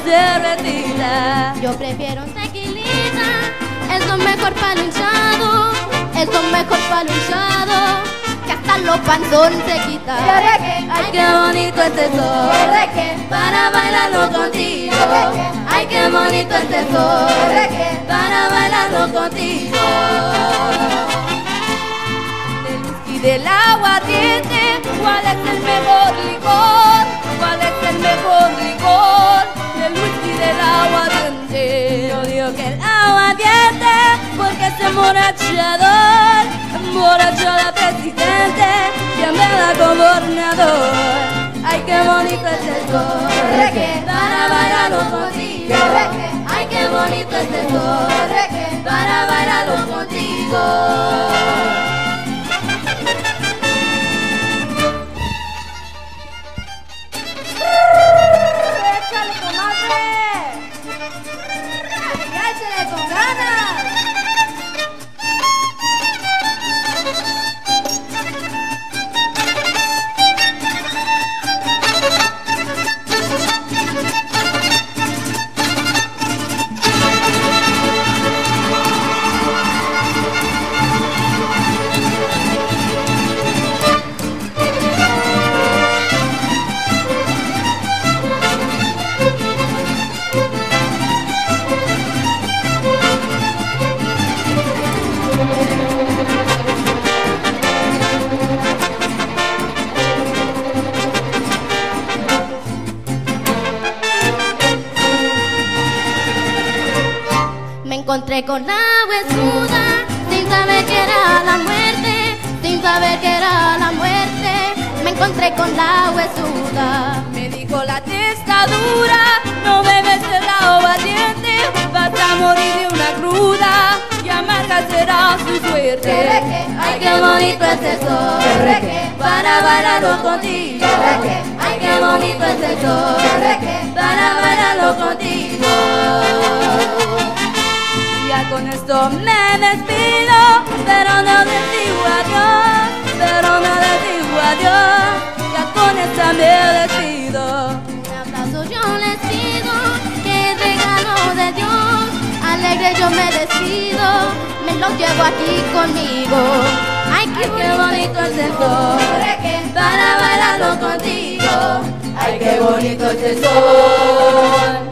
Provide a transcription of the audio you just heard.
cervecita. Yo prefiero un tequilita, es lo mejor para lo hinchado, es lo mejor para lo hinchado, que hasta los panzones se quitan. Ay, qué bonito este sol, para bailarlo contigo. Ay, qué bonito este sol, para bailarlo contigo. Del whisky, del aguardiente, ¿cuál es el mejor licor? ¿Cuál es el mejor licor? Del whisky, del aguardiente. Yo digo que el aguardiente, porque es emborrachador, emborrachado presidente, quien me da gobernador. Ay, qué bonito es el sol, para bailarlo contigo. Ay, qué bonito es el sol, para bailarlo contigo. ¡Échale, comadre! ¡Y échale con ganas! Me encontré con la huesuda, sin saber que era la muerte, sin saber que era la muerte. Me encontré con la huesuda. Me dijo la testadura, no bebes el aguardiente, vas a morir de una cruda y amarga será su suerte. Ay, qué bonito es el sol, para bailarlo contigo. Ay, qué bonito es el sol, para bailarlo contigo. Ya con esto me despido, pero no les digo adiós, pero no les digo adiós. Ya con esta me despido. Un abrazo yo les pido, que regalo de Dios. Alegre yo me despido, me lo llevo aquí conmigo. Ay, qué bonito es el sol, para bailarlo contigo. Ay, qué bonito es el sol.